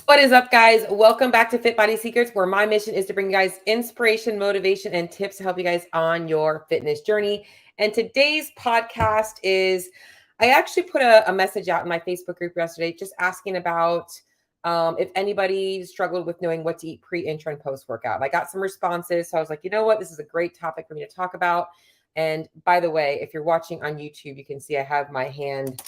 What is up, guys? Welcome back to FitBodySecrets, where my mission is to bring you guys inspiration, motivation, and tips to help you guys on your fitness journey. And today's podcast is, I actually put a message out in my Facebook group yesterday, just asking about if anybody struggled with knowing what to eat pre, intra, and post workout. I got some responses, so I was like, you know what? This is a great topic for me to talk about. And by the way, if you're watching on YouTube, you can see I have my hand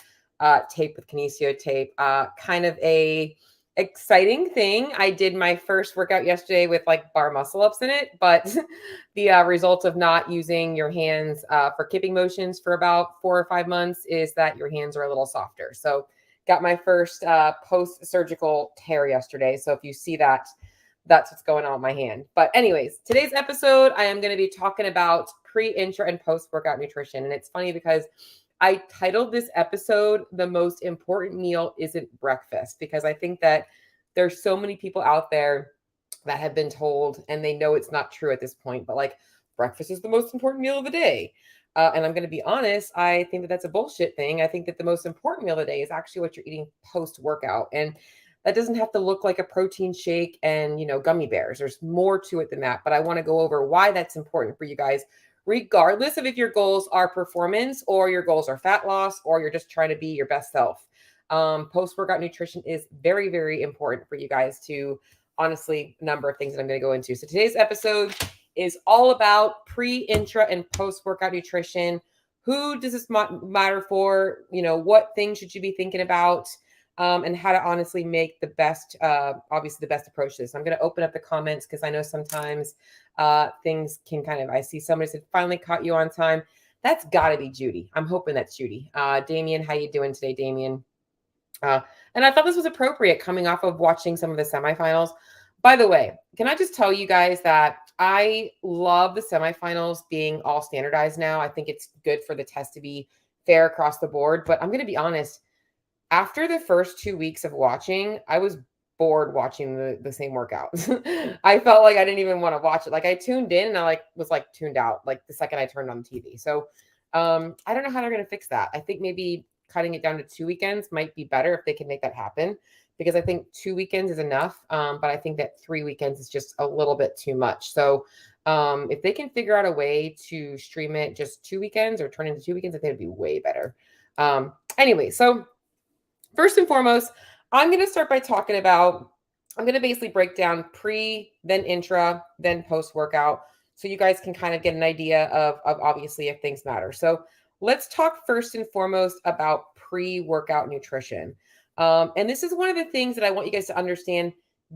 taped with kinesio tape, kind of a exciting thing. I did my first workout yesterday with like bar muscle ups in it, but the result of not using your hands for kipping motions for about 4 or 5 months is that your hands are a little softer. So got my first post-surgical tear yesterday. So if you see that, that's what's going on with my hand. But anyways, today's episode, I am going to be talking about pre, intra, and post-workout nutrition. And it's funny because I titled this episode, The Most Important Meal Isn't Breakfast, because I think that there's so many people out there that have been told, and they know it's not true at this point, but like breakfast is the most important meal of the day. And I'm going to be honest, I think that that's a bullshit thing. I think that the most important meal of the day is actually what you're eating post-workout. And that doesn't have to look like a protein shake and, gummy bears. There's more to it than that. But I want to go over why that's important for you guys, regardless of if your goals are performance or your goals are fat loss or you're just trying to be your best self. Post-workout nutrition is very, very important for you guys to, honestly, a number of things that I'm going to go into. So today's episode is all about pre, intra, and post-workout nutrition. Who does this matter for? What things should you be thinking about? And how to honestly make the best, obviously the best approach to this. I'm going to open up the comments because I know sometimes things can I see somebody said, finally caught you on time. That's got to be Judy. I'm hoping that's Judy. Damien, how you doing today, Damien? And I thought this was appropriate coming off of watching some of the semifinals. By the way, can I just tell you guys that I love the semifinals being all standardized now. I think it's good for the test to be fair across the board. But I'm going to be honest, after the first 2 weeks of watching, I was bored watching the same workouts. I felt like I didn't even want to watch it. Like I tuned in and I was tuned out like the second I turned on the TV. So I don't know how they're going to fix that. I think maybe cutting it down to 2 weekends might be better if they can make that happen, because I think 2 weekends is enough. But I think that 3 weekends is just a little bit too much. So if they can figure out a way to stream it just 2 weekends or turn into 2 weekends, I think it'd be way better. Anyway, so first and foremost, I'm going to start by talking about, I'm going to basically break down pre, then intra, then post-workout, so you guys can kind of get an idea of obviously if things matter. So let's talk first and foremost about pre-workout nutrition. And this is one of the things that I want you guys to understand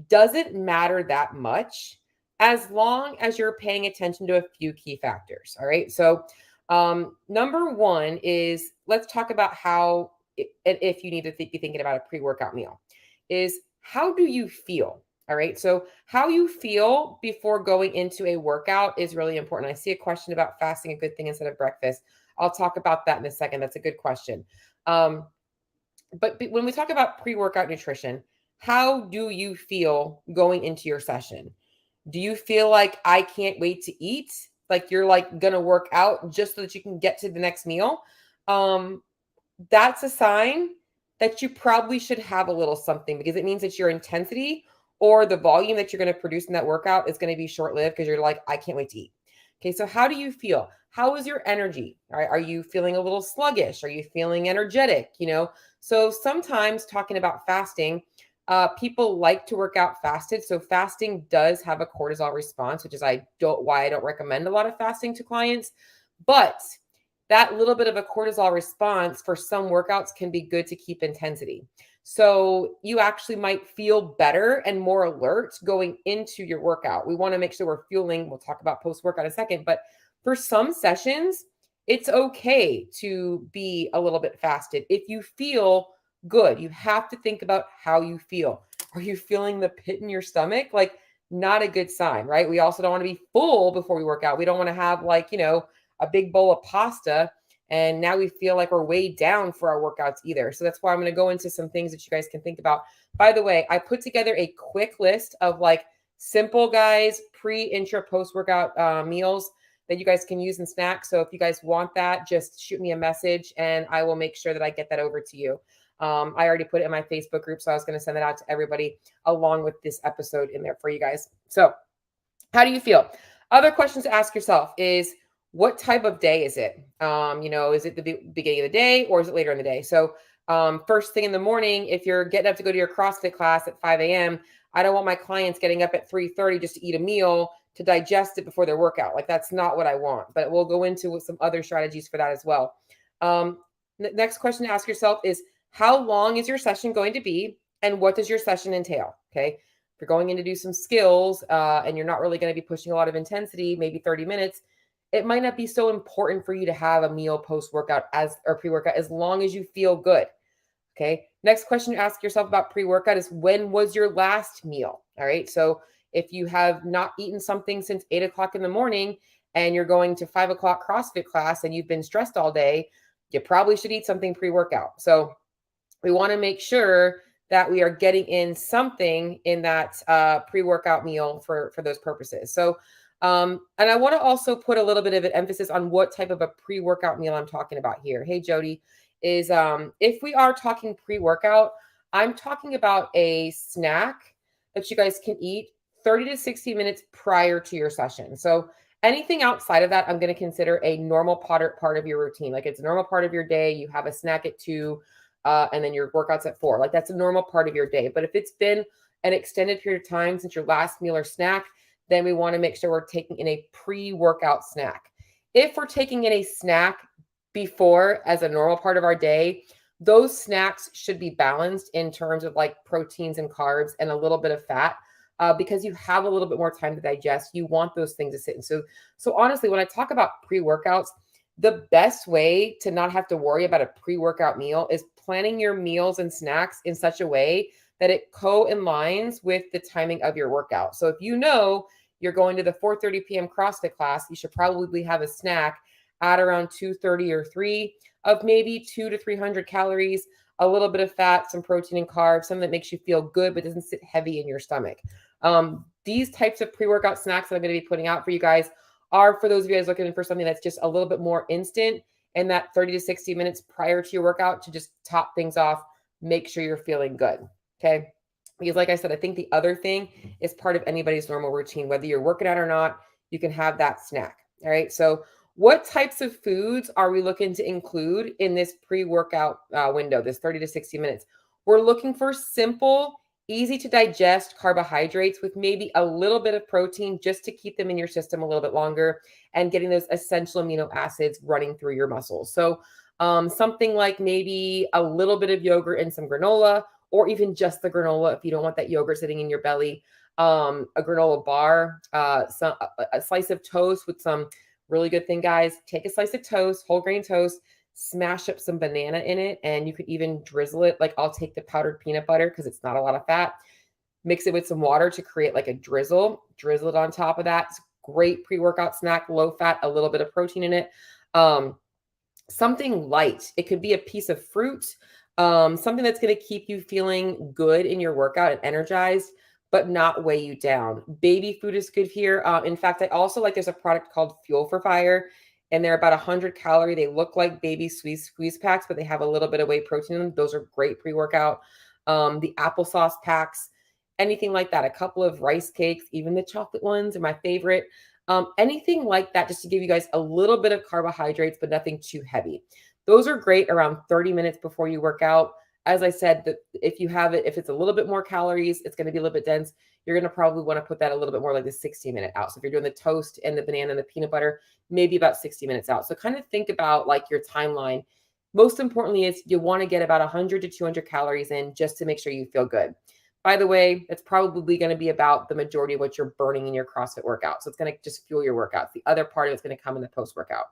doesn't matter that much as long as you're paying attention to a few key factors. All right. So number one is, let's talk about how, if you need to be thinking about a pre-workout meal, is how do you feel? All right. So how you feel before going into a workout is really important. I see a question about fasting a good thing instead of breakfast. I'll talk about that in a second. That's a good question. But when we talk about pre-workout nutrition, how do you feel going into your session? Do you feel like I can't wait to eat? Like you're going to work out just so that you can get to the next meal? That's a sign that you probably should have a little something, because it means that your intensity or the volume that you're going to produce in that workout is going to be short-lived because you're like, I can't wait to eat. Okay, so how do you feel? How is your energy? Are you feeling a little sluggish? Are you feeling energetic? So sometimes talking about fasting, people like to work out fasted. So fasting does have a cortisol response, which is why I don't recommend a lot of fasting to clients. But that little bit of a cortisol response for some workouts can be good to keep intensity. So you actually might feel better and more alert going into your workout. We want to make sure we're fueling. We'll talk about post-workout in a second, but for some sessions, it's okay to be a little bit fasted. If you feel good, you have to think about how you feel. Are you feeling the pit in your stomach? Not a good sign, right? We also don't want to be full before we work out. We don't want to have a big bowl of pasta and now we feel like we're way down for our workouts either. So that's why I'm going to go into some things that you guys can think about. By the way, I put together a quick list of simple guys, pre, intra, post-workout meals that you guys can use in snacks. So if you guys want that, just shoot me a message and I will make sure that I get that over to you. I already put it in my Facebook group, so I was going to send that out to everybody along with this episode in there for you guys. So how do you feel? Other questions to ask yourself is, what type of day is it? Is it the beginning of the day or is it later in the day? So first thing in the morning, if you're getting up to go to your CrossFit class at 5 a.m., I don't want my clients getting up at 3:30 just to eat a meal to digest it before their workout. Like, that's not what I want, but we'll go into some other strategies for that as well. Next question to ask yourself is, how long is your session going to be and what does your session entail? Okay. If you're going in to do some skills and you're not really going to be pushing a lot of intensity, maybe 30 minutes, it might not be so important for you to have a meal post-workout or pre-workout as long as you feel good. Okay. Next question to ask yourself about pre-workout is, when was your last meal? All right. So if you have not eaten something since 8 o'clock in the morning and you're going to 5 o'clock CrossFit class and you've been stressed all day, you probably should eat something pre-workout. So we want to make sure that we are getting in something in that pre-workout meal for those purposes. So, and I want to also put a little bit of an emphasis on what type of a pre-workout meal I'm talking about here. Hey, Jody, is if we are talking pre-workout, I'm talking about a snack that you guys can eat 30 to 60 minutes prior to your session. So anything outside of that, I'm going to consider a normal part of your routine. Like, it's a normal part of your day. You have a snack at 2, and then your workouts at 4. Like, that's a normal part of your day. But if it's been an extended period of time since your last meal or snack, then we want to make sure we're taking in a pre-workout snack. If we're taking in a snack before as a normal part of our day, those snacks should be balanced in terms of like proteins and carbs and a little bit of fat, because you have a little bit more time to digest. You want those things to sit in. So honestly, when I talk about pre-workouts, the best way to not have to worry about a pre-workout meal is planning your meals and snacks in such a way that it co-aligns with the timing of your workout. So if you know you're going to the 4:30 p.m. CrossFit class, you should probably have a snack at around 2:30 or 3 of maybe 200 to 300 calories, a little bit of fat, some protein and carbs, something that makes you feel good but doesn't sit heavy in your stomach. These types of pre-workout snacks that I'm going to be putting out for you guys are for those of you guys looking for something that's just a little bit more instant and that 30 to 60 minutes prior to your workout to just top things off, make sure you're feeling good. Okay. Because like I said, I think the other thing is part of anybody's normal routine, whether you're working out or not, you can have that snack. All right. So what types of foods are we looking to include in this pre-workout window, this 30 to 60 minutes? We're looking for simple, easy to digest carbohydrates with maybe a little bit of protein just to keep them in your system a little bit longer and getting those essential amino acids running through your muscles. So something like maybe a little bit of yogurt and some granola, or even just the granola if you don't want that yogurt sitting in your belly, a granola bar, a slice of toast with some really good thing, guys. Take a slice of toast, whole grain toast, smash up some banana in it, and you could even drizzle it. Like, I'll take the powdered peanut butter because it's not a lot of fat, mix it with some water to create like a drizzle it on top of that. It's a great pre-workout snack, low fat, a little bit of protein in it. Something light. It could be a piece of fruit, something that's going to keep you feeling good in your workout and energized, but not weigh you down. Baby food is good here. In fact, I also like, there's a product called Fuel for Fire, and they're about 100 calorie. They look like baby squeeze packs, but they have a little bit of whey protein in them. Those are great pre-workout. The applesauce packs, anything like that. A couple of rice cakes, even the chocolate ones are my favorite. Anything like that, just to give you guys a little bit of carbohydrates, but nothing too heavy. Those are great around 30 minutes before you work out. As I said, if it's a little bit more calories, it's going to be a little bit dense. You're going to probably want to put that a little bit more like the 60-minute out. So if you're doing the toast and the banana and the peanut butter, maybe about 60 minutes out. So kind of think about like your timeline. Most importantly is you want to get about 100 to 200 calories in just to make sure you feel good. By the way, it's probably going to be about the majority of what you're burning in your CrossFit workout. So it's going to just fuel your workouts. The other part of it's going to come in the post-workout.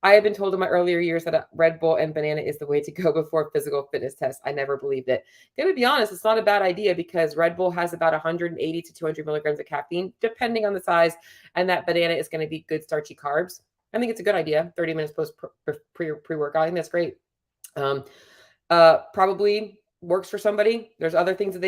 I have been told in my earlier years that a Red Bull and banana is the way to go before physical fitness tests. I never believed it. Going to be honest, it's not a bad idea because Red Bull has about 180 to 200 milligrams of caffeine, depending on the size, and that banana is going to be good starchy carbs. I think it's a good idea. 30 minutes post pre-workout. I think that's great. Probably works for somebody. There's other things that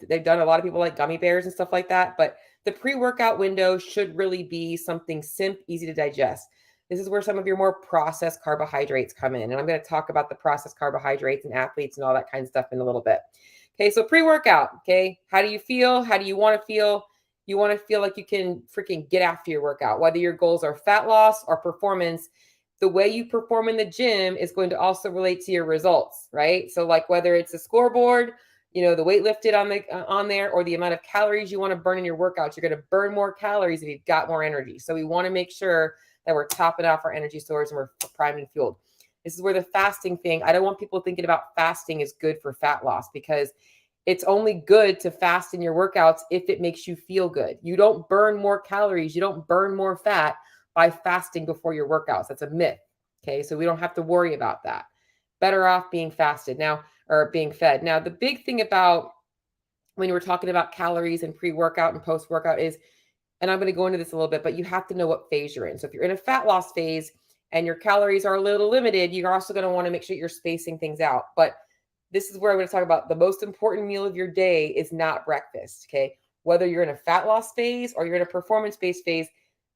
they've done. A lot of people like gummy bears and stuff like that, but the pre-workout window should really be something simple, easy to digest. This is where some of your more processed carbohydrates come in. And I'm going to talk about the processed carbohydrates and athletes and all that kind of stuff in a little bit. Okay, so pre-workout, okay? How do you feel? How do you want to feel? You want to feel like you can freaking get after your workout, whether your goals are fat loss or performance. The way you perform in the gym is going to also relate to your results, right? So like whether it's a scoreboard, the weight lifted on there, or the amount of calories you want to burn in your workouts, you're going to burn more calories if you've got more energy. So we want to make sure that we're topping off our energy stores and we're primed and fueled. This is where the fasting thing, I don't want people thinking about fasting is good for fat loss, because it's only good to fast in your workouts if it makes you feel good. You don't burn more calories, you don't burn more fat by fasting before your workouts. That's a myth. Okay, so we don't have to worry about that. Better off being fasted now, or being fed. Now, the big thing about when we're talking about calories and pre-workout and post-workout is, and I'm going to go into this a little bit, but you have to know what phase you're in. So if you're in a fat loss phase and your calories are a little limited, you're also going to want to make sure you're spacing things out. But this is where I'm going to talk about the most important meal of your day is not breakfast. Okay. Whether you're in a fat loss phase or you're in a performance-based phase,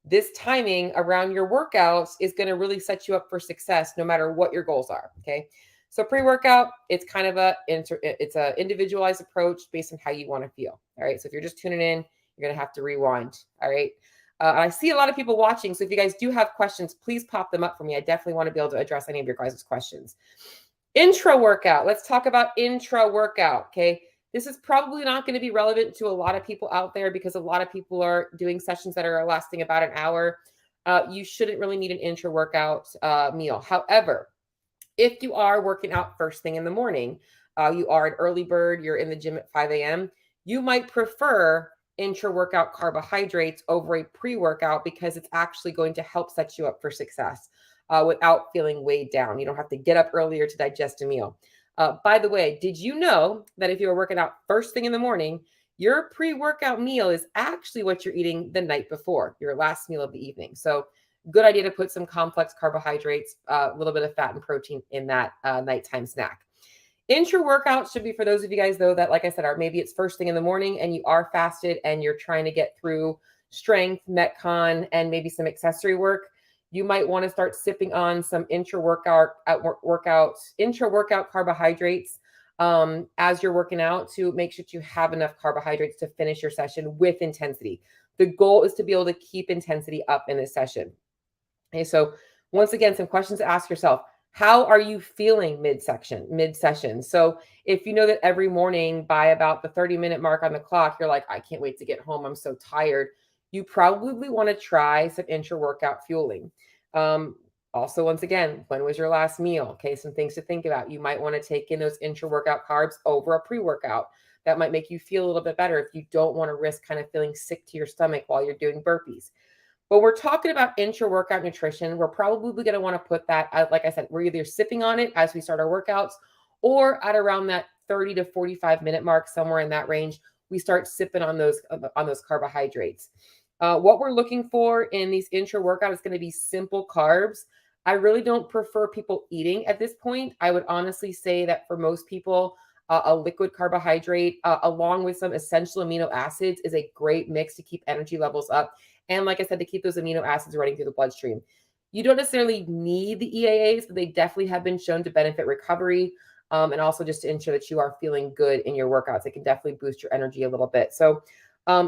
this timing around your workouts is going to really set you up for success no matter what your goals are. Okay. So pre-workout, it's kind of it's a individualized approach based on how you want to feel. All right. So if you're just tuning in, you're going to have to rewind. All right. I see a lot of people watching. So if you guys do have questions, please pop them up for me. I definitely want to be able to address any of your guys' questions. Intra workout. Let's talk about intra workout. Okay. This is probably not going to be relevant to a lot of people out there because a lot of people are doing sessions that are lasting about an hour. You shouldn't really need an intra workout meal. However, if you are working out first thing in the morning, you are an early bird, you're in the gym at 5 a.m., you might prefer intra-workout carbohydrates over a pre-workout because it's actually going to help set you up for success without feeling weighed down. You don't have to get up earlier to digest a meal. By the way, did you know that if you were working out first thing in the morning, your pre-workout meal is actually what you're eating the night before, your last meal of the evening? So good idea to put some complex carbohydrates, a little bit of fat and protein in that nighttime snack. Intra-workout should be for those of you guys, though, that, like I said, maybe it's first thing in the morning and you are fasted and you're trying to get through strength, Metcon, and maybe some accessory work. You might want to start sipping on some intra-workout carbohydrates as you're working out to make sure that you have enough carbohydrates to finish your session with intensity. The goal is to be able to keep intensity up in this session. Okay, so once again, some questions to ask yourself. How are you feeling mid-session? So if you know that every morning by about the 30-minute mark on the clock, you're like, I can't wait to get home, I'm so tired, you probably want to try some intra-workout fueling. Also, once again, when was your last meal? Okay, some things to think about. You might want to take in those intra-workout carbs over a pre-workout. That might make you feel a little bit better if you don't want to risk kind of feeling sick to your stomach while you're doing burpees. But we're talking about intra-workout nutrition. We're probably going to want to put that, like I said, we're either sipping on it as we start our workouts or at around that 30 to 45-minute mark, somewhere in that range, we start sipping on those carbohydrates. What we're looking for in these intra-workout is going to be simple carbs. I really don't prefer people eating at this point. I would honestly say that for most people, a liquid carbohydrate along with some essential amino acids is a great mix to keep energy levels up. And like I said, to keep those amino acids running through the bloodstream. You don't necessarily need the EAAs, but they definitely have been shown to benefit recovery and also just to ensure that you are feeling good in your workouts. It can definitely boost your energy a little bit. So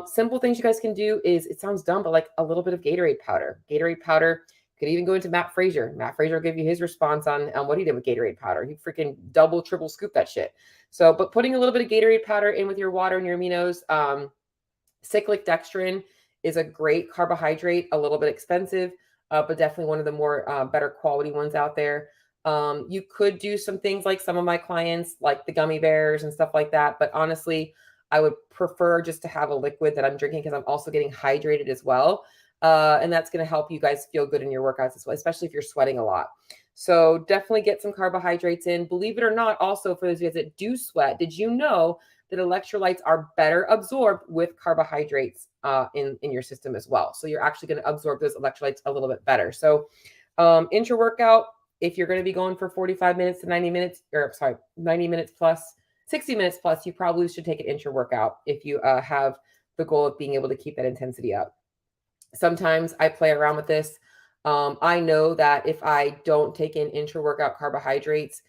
simple things you guys can do is, it sounds dumb, but like a little bit of Gatorade powder. Gatorade powder could even go into Matt Frazier. Matt Frazier will give you his response on what he did with Gatorade powder. He freaking double, triple scoop that shit. So, but putting a little bit of Gatorade powder in with your water and your aminos, cyclic dextrin is a great carbohydrate, a little bit expensive, but definitely one of the more better quality ones out there. You could do some things like some of my clients, like the gummy bears and stuff like that. But honestly, I would prefer just to have a liquid that I'm drinking because I'm also getting hydrated as well. And that's going to help you guys feel good in your workouts as well, especially if you're sweating a lot. So definitely get some carbohydrates in. Believe it or not, also for those of you that do sweat, did you know that electrolytes are better absorbed with carbohydrates in your system as well? So you're actually going to absorb those electrolytes a little bit better. So intra-workout, if you're going to be going for 45 minutes to 90 minutes, or sorry, 90 minutes plus, 60 minutes plus, you probably should take an intra-workout if you have the goal of being able to keep that intensity up. Sometimes I play around with this. I know that if I don't take in intra-workout carbohydrates,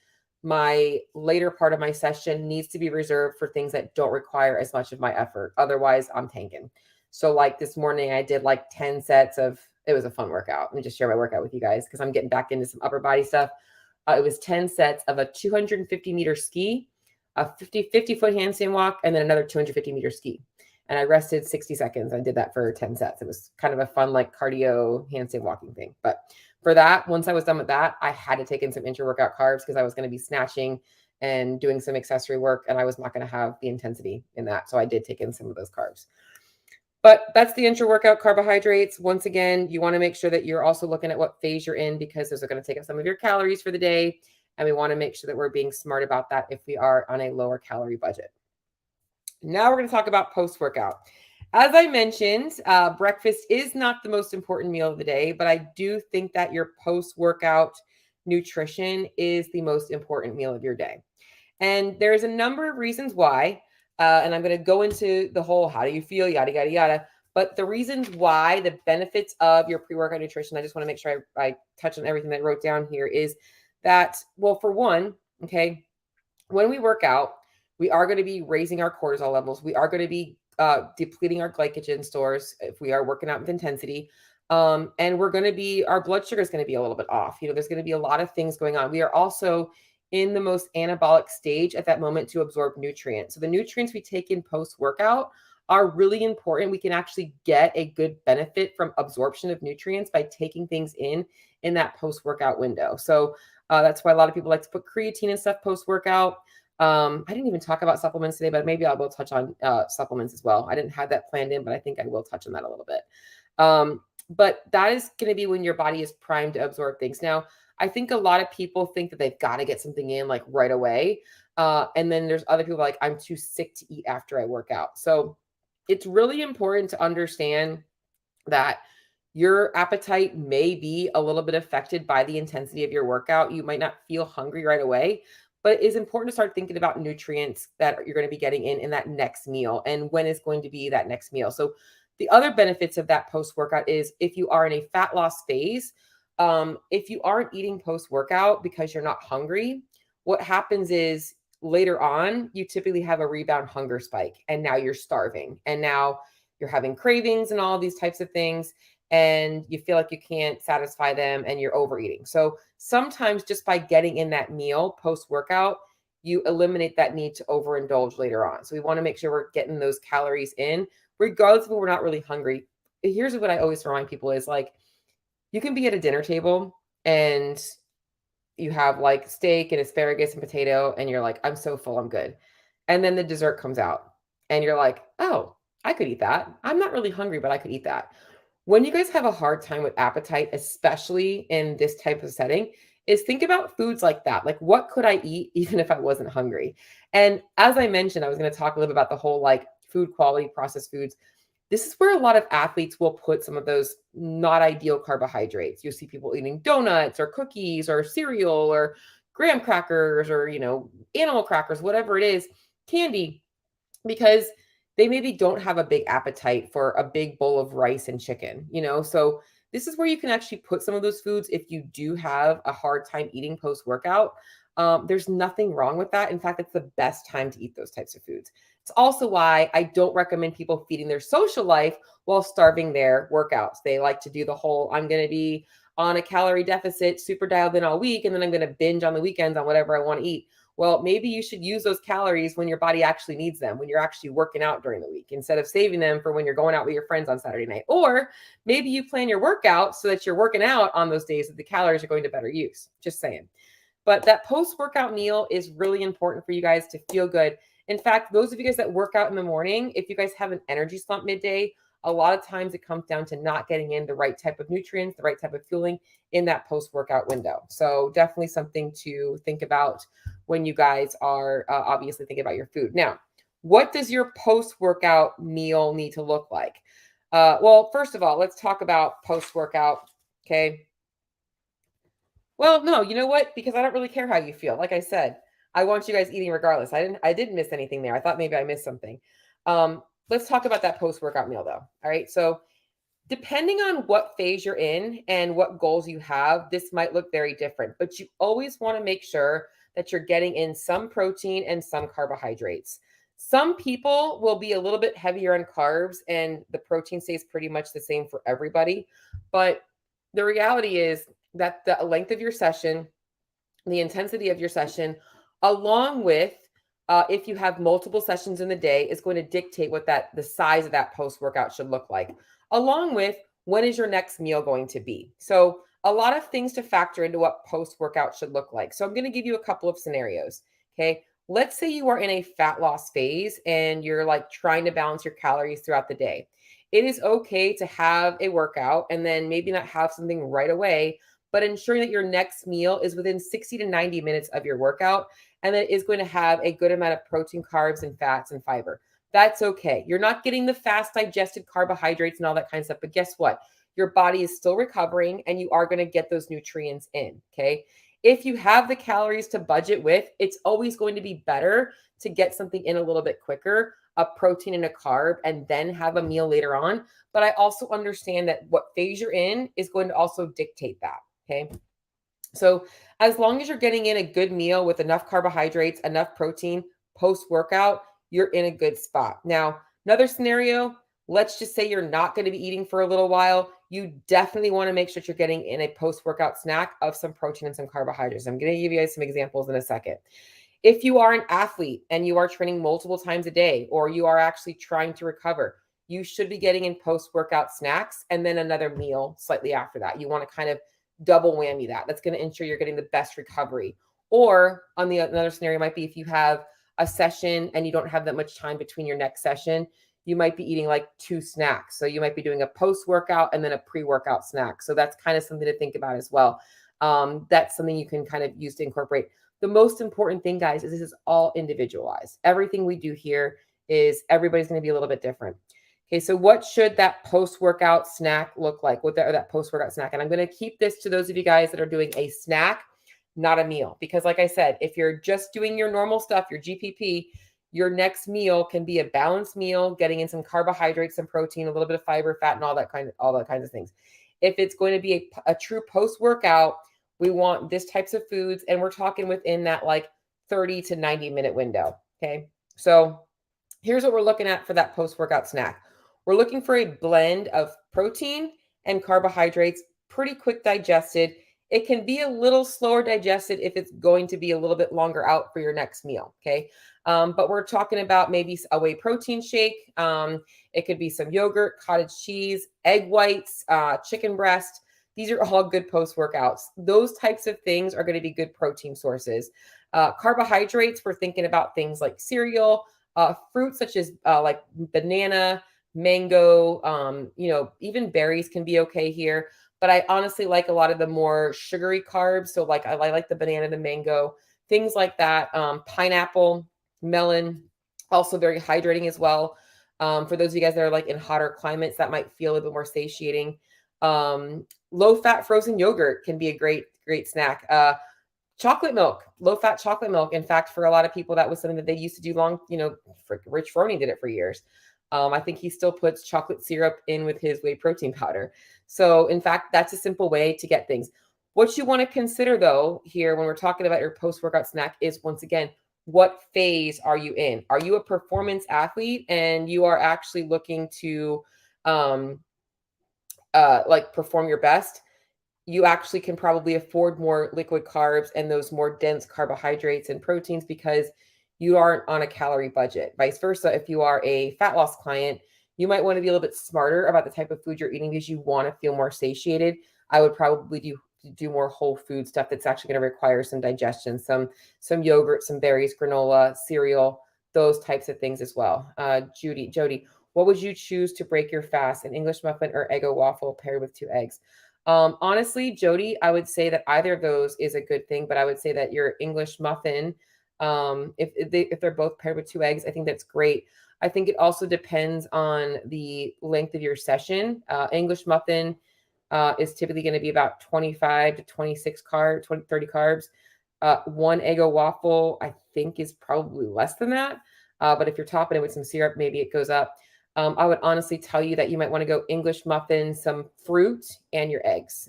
my later part of my session needs to be reserved for things that don't require as much of my effort. Otherwise, I'm tanking. So like this morning, I did like 10 sets of, it was a fun workout. Let me just share my workout with you guys because I'm getting back into some upper body stuff. It was 10 sets of a 250-meter ski, a 50-foot handstand walk, and then another 250-meter ski. And I rested 60 seconds. I did that for 10 sets. It was kind of a fun, like cardio handstand walking thing. But for that, once I was done with that, I had to take in some intra-workout carbs because I was going to be snatching and doing some accessory work, and I was not going to have the intensity in that. So I did take in some of those carbs. But that's the intra-workout carbohydrates. Once again, you want to make sure that you're also looking at what phase you're in because those are going to take up some of your calories for the day. And we want to make sure that we're being smart about that if we are on a lower calorie budget. Now we're going to talk about post-workout. As I mentioned, breakfast is not the most important meal of the day, but I do think that your post-workout nutrition is the most important meal of your day. And there's a number of reasons why. And I'm going to go into the whole how do you feel, yada, yada, yada. But the reasons why, the benefits of your pre-workout nutrition, I just want to make sure I touch on everything that I wrote down here is that, well, for one, okay, when we work out, we are going to be raising our cortisol levels. We are going to be depleting our glycogen stores if we are working out with intensity. And we're going to be, our blood sugar is going to be a little bit off. There's going to be a lot of things going on. We are also in the most anabolic stage at that moment to absorb nutrients. So the nutrients we take in post-workout are really important. We can actually get a good benefit from absorption of nutrients by taking things in that post-workout window. So that's why a lot of people like to put creatine and stuff post-workout. I didn't even talk about supplements today, but maybe I will touch on supplements as well. I didn't have that planned in, but I think I will touch on that a little bit. But that is going to be when your body is primed to absorb things. Now, I think a lot of people think that they've got to get something in like right away. And then there's other people like, I'm too sick to eat after I work out. So it's really important to understand that your appetite may be a little bit affected by the intensity of your workout. You might not feel hungry right away, but it is important to start thinking about nutrients that you're going to be getting in that next meal and when is going to be that next meal. So the other benefits of that post-workout is if you are in a fat loss phase, if you aren't eating post-workout because you're not hungry, what happens is later on, you typically have a rebound hunger spike and now you're starving and now you're having cravings and all these types of things and you feel like you can't satisfy them and you're overeating. So sometimes just by getting in that meal post-workout, you eliminate that need to overindulge later on. So we want to make sure we're getting those calories in, regardless of if we're not really hungry. Here's what I always remind people is like, you can be at a dinner table and you have like steak and asparagus and potato and you're like, I'm so full, I'm good. And then the dessert comes out and you're like, oh, I could eat that. I'm not really hungry, but I could eat that. When you guys have a hard time with appetite, especially in this type of setting, is think about foods like that. Like, what could I eat even if I wasn't hungry? And as I mentioned, I was going to talk a little bit about the whole like food quality, processed foods. This is where a lot of athletes will put some of those not ideal carbohydrates. You'll see people eating donuts or cookies or cereal or graham crackers or, animal crackers, whatever it is, candy, because they maybe don't have a big appetite for a big bowl of rice and chicken, So this is where you can actually put some of those foods if you do have a hard time eating post-workout. There's nothing wrong with that. In fact, it's the best time to eat those types of foods. It's also why I don't recommend people feeding their social life while starving their workouts. They like to do the whole, I'm going to be on a calorie deficit, super dialed in all week, and then I'm going to binge on the weekends on whatever I want to eat. Well, maybe you should use those calories when your body actually needs them, when you're actually working out during the week, instead of saving them for when you're going out with your friends on Saturday night. Or maybe you plan your workout so that you're working out on those days that the calories are going to better use. Just saying. But that post-workout meal is really important for you guys to feel good. In fact, those of you guys that work out in the morning, if you guys have an energy slump midday, a lot of times it comes down to not getting in the right type of nutrients, the right type of fueling in that post-workout window. So definitely something to think about when you guys are obviously thinking about your food. Now, what does your post-workout meal need to look like? Well, first of all, let's talk about post-workout, okay? Well, no, you know what? Because I don't really care how you feel. Like I said, I want you guys eating regardless. I didn't miss anything there. I thought maybe I missed something. Let's talk about that post-workout meal though. All right. So Depending on what phase you're in and what goals you have, this might look very different, but you always want to make sure that you're getting in some protein and some carbohydrates. Some people will be a little bit heavier on carbs and the protein stays pretty much the same for everybody. But the reality is that the length of your session, the intensity of your session, along with if you have multiple sessions in the day, is going to dictate what the size of that post workout should look like, along with when is your next meal going to be. So a lot of things to factor into what post workout should look like. So I'm going to give you a couple of scenarios. Okay. Let's say you are in a fat loss phase and you're like trying to balance your calories throughout the day. It is okay to have a workout and then maybe not have something right away, but ensuring that your next meal is within 60 to 90 minutes of your workout and that it is going to have a good amount of protein, carbs, and fats and fiber. That's okay. You're not getting the fast digested carbohydrates and all that kind of stuff, but guess what? Your body is still recovering and you are going to get those nutrients in, okay? If you have the calories to budget with, it's always going to be better to get something in a little bit quicker, a protein and a carb, and then have a meal later on. But I also understand that what phase you're in is going to also dictate that. Okay. So as long as you're getting in a good meal with enough carbohydrates, enough protein post workout, you're in a good spot. Now, another scenario, let's just say you're not going to be eating for a little while. You definitely want to make sure that you're getting in a post workout snack of some protein and some carbohydrates. I'm going to give you guys some examples in a second. If you are an athlete and you are training multiple times a day, or you are actually trying to recover, you should be getting in post workout snacks and then another meal slightly after that. You want to kind of double whammy that. That's going to ensure you're getting the best recovery. Or on the another scenario might be if you have a session and you don't have that much time between your next session, you might be eating like 2 snacks. So you might be doing a post-workout and then a pre-workout snack. So that's kind of something to think about as well. That's something you can kind of use to incorporate. The most important thing, guys, is this is all individualized. Everything we do here is everybody's going to be a little bit different. Okay, so what should that post-workout snack look like? That post-workout snack? And I'm going to keep this to those of you guys that are doing a snack, not a meal. Because like I said, if you're just doing your normal stuff, your GPP, your next meal can be a balanced meal, getting in some carbohydrates, some protein, a little bit of fiber, fat, and all that kinds of things. If it's going to be a true post-workout, we want this types of foods, and we're talking within that like 30 to 90 minute window. Okay, so here's what we're looking at for that post-workout snack. We're looking for a blend of protein and carbohydrates, pretty quick digested. It can be a little slower digested if it's going to be a little bit longer out for your next meal, okay? But we're talking about maybe a whey protein shake. It could be some yogurt, cottage cheese, egg whites, chicken breast. These are all good post-workouts. Those types of things are going to be good protein sources. Carbohydrates, we're thinking about things like cereal, fruits such as like banana, mango, even berries can be okay here. But I honestly like a lot of the more sugary carbs. So like I like the banana, the mango, things like that. Pineapple, melon, also very hydrating as well. For those of you guys that are like in hotter climates, that might feel a little bit more satiating. Low fat frozen yogurt can be a great snack. Chocolate milk, low fat chocolate milk. In fact, for a lot of people, that was something that they used to do Rich Froning did it for years. I think he still puts chocolate syrup in with his whey protein powder. So in fact, that's a simple way to get things. What you want to consider though here when we're talking about your post-workout snack is, once again, what phase are you in? Are you a performance athlete and you are actually looking to perform your best? You actually can probably afford more liquid carbs and those more dense carbohydrates and proteins because you aren't on a calorie budget. Vice versa, if you are a fat loss client, you might want to be a little bit smarter about the type of food you're eating because you want to feel more satiated. I would probably do more whole food stuff that's actually going to require some digestion, some yogurt, some berries, granola, cereal, those types of things as well. Jody, what would you choose to break your fast? An English muffin or Eggo waffle paired with 2 eggs? Honestly, Jody, I would say that either of those is a good thing, but I would say that your English muffin, if they're both paired with 2 eggs, I think that's great. I think it also depends on the length of your session. English muffin is typically going to be about 25 to 26 carbs, 30 carbs. 1 Eggo waffle, I think, is probably less than that. But if you're topping it with some syrup, maybe it goes up. I would honestly tell you that you might want to go English muffins, some fruit, and your eggs.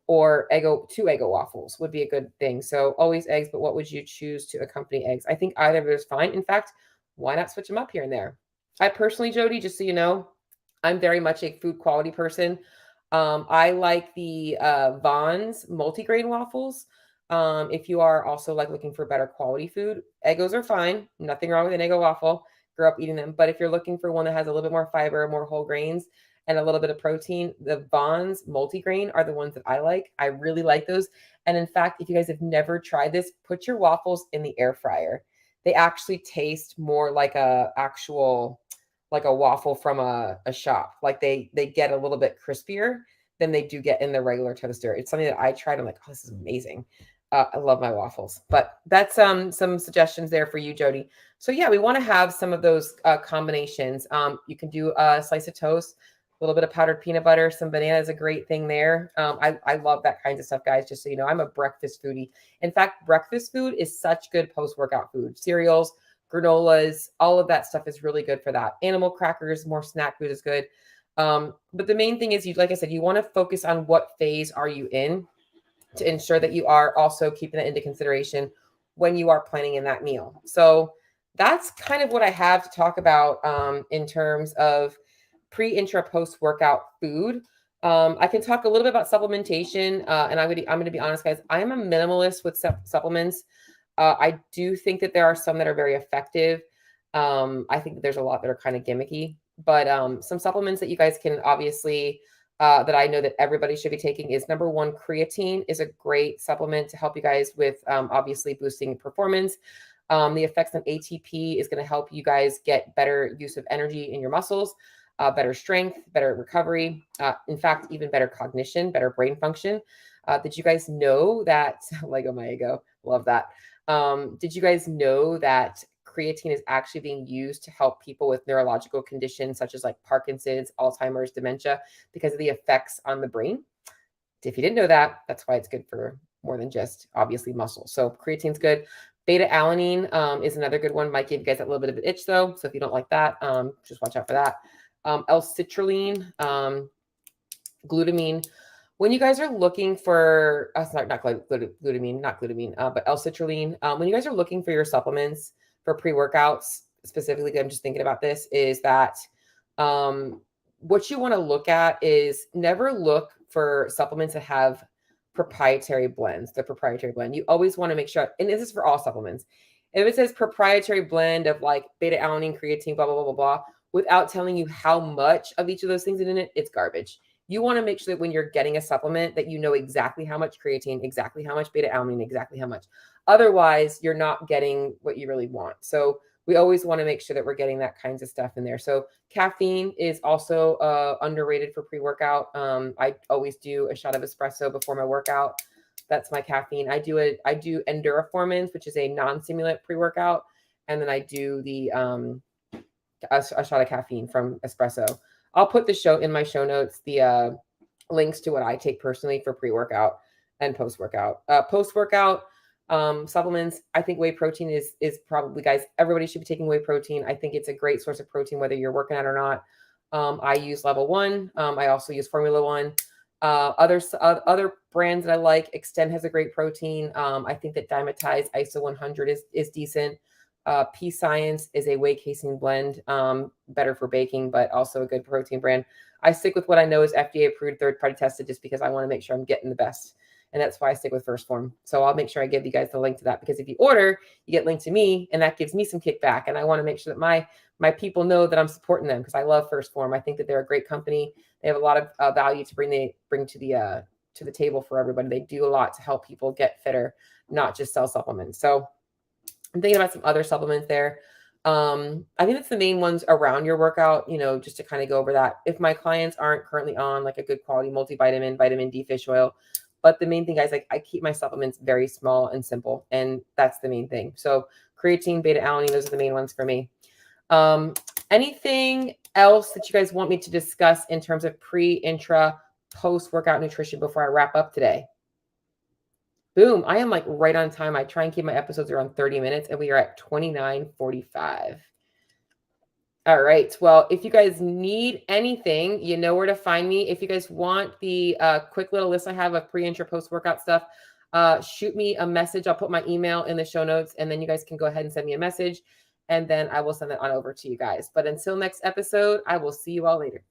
Or two Eggo waffles would be a good thing. So always eggs, but what would you choose to accompany eggs? I think either of those is fine. In fact, why not switch them up here and there? I personally, Jody, just so you know, I'm very much a food quality person. I like the Vaughn's multigrain waffles. If you are also like looking for better quality food, Eggos are fine. Nothing wrong with an Eggo waffle. Grew up eating them. But if you're looking for one that has a little bit more fiber, more whole grains, and a little bit of protein, the Vaughn's multigrain are the ones that I like. I really like those. And in fact, if you guys have never tried this, put your waffles in the air fryer. They actually taste more like like a waffle from a shop. Like they get a little bit crispier than they do get in the regular toaster. It's something that I tried. I'm like, oh, this is amazing. I love my waffles. But that's some suggestions there for you, Jody. So yeah, we want to have some of those combinations. You can do a slice of toast, a little bit of powdered peanut butter, some banana is a great thing there. I love that kinds of stuff, guys. Just so you know, I'm a breakfast foodie. In fact, breakfast food is such good post-workout food. Cereals, granolas, all of that stuff is really good for that. Animal crackers, more snack food is good. But the main thing is, like I said, you want to focus on what phase are you in to ensure that you are also keeping that into consideration when you are planning in that meal. So that's kind of what I have to talk about in terms of pre, intra, post workout food. I can talk a little bit about supplementation, and I'm going to be honest, guys. I am a minimalist with supplements. I do think that there are some that are very effective. I think that there's a lot that are kind of gimmicky, but some supplements that you guys can obviously that I know that everybody should be taking is number one, creatine is a great supplement to help you guys with obviously boosting performance. The effects on ATP is going to help you guys get better use of energy in your muscles, better strength, better recovery. In fact, even better cognition, better brain function. Did you guys know that Lego my ego? Love that. Did you guys know that creatine is actually being used to help people with neurological conditions such as like Parkinson's, Alzheimer's, dementia, because of the effects on the brain? If you didn't know that, that's why it's good for more than just obviously muscle. So creatine's good. Beta alanine is another good one. Might give you guys a little bit of an itch though. So if you don't like that, just watch out for that. L-citrulline, glutamine. When you guys are looking for, but L-citrulline, when you guys are looking for your supplements for pre-workouts, specifically, I'm just thinking about this, is that what you want to look at is never look for supplements that have proprietary blends, the proprietary blend. You always want to make sure, and this is for all supplements, if it says proprietary blend of like beta alanine, creatine, blah, blah, blah, blah, blah, without telling you how much of each of those things is in it, it's garbage. You want to make sure that when you're getting a supplement that you know exactly how much creatine, exactly how much beta alanine, exactly how much. Otherwise, you're not getting what you really want. So we always want to make sure that we're getting that kinds of stuff in there. So caffeine is also underrated for pre-workout. I always do a shot of espresso before my workout. That's my caffeine. I do Endorphins, which is a non-stimulant pre-workout, and then I do the a shot of caffeine from espresso. I'll put the show in my show notes, the links to what I take personally for pre-workout and post-workout. Post-workout supplements, I think whey protein is probably, guys, everybody should be taking whey protein. I think it's a great source of protein, whether you're working out or not. I use Level 1. I also use Formula 1. Other brands that I like, Extend has a great protein. I think that Dymatize ISO 100 is decent. P Science is a whey casein blend, better for baking, but also a good protein brand. I stick with what I know is FDA approved, third-party tested, just because I want to make sure I'm getting the best. And that's why I stick with First Form. So I'll make sure I give you guys the link to that, because if you order, you get linked to me, and that gives me some kickback. And I want to make sure that my people know that I'm supporting them, because I love First Form. I think that they're a great company. They have a lot of value to bring to the table for everybody. They do a lot to help people get fitter, not just sell supplements. So I'm thinking about some other supplements there. I think that's the main ones around your workout, just to kind of go over that. If my clients aren't currently on like a good quality multivitamin, vitamin D fish oil, but the main thing, guys, like I keep my supplements very small and simple, and that's the main thing. So creatine, beta alanine, those are the main ones for me. Anything else that you guys want me to discuss in terms of pre, intra, post-workout nutrition before I wrap up today? Boom. I am like right on time. I try and keep my episodes around 30 minutes, and we are at 29:45. All right. Well, if you guys need anything, you know where to find me. If you guys want the quick little list I have of pre-intro post-workout stuff, shoot me a message. I'll put my email in the show notes, and then you guys can go ahead and send me a message, and then I will send it on over to you guys. But until next episode, I will see you all later.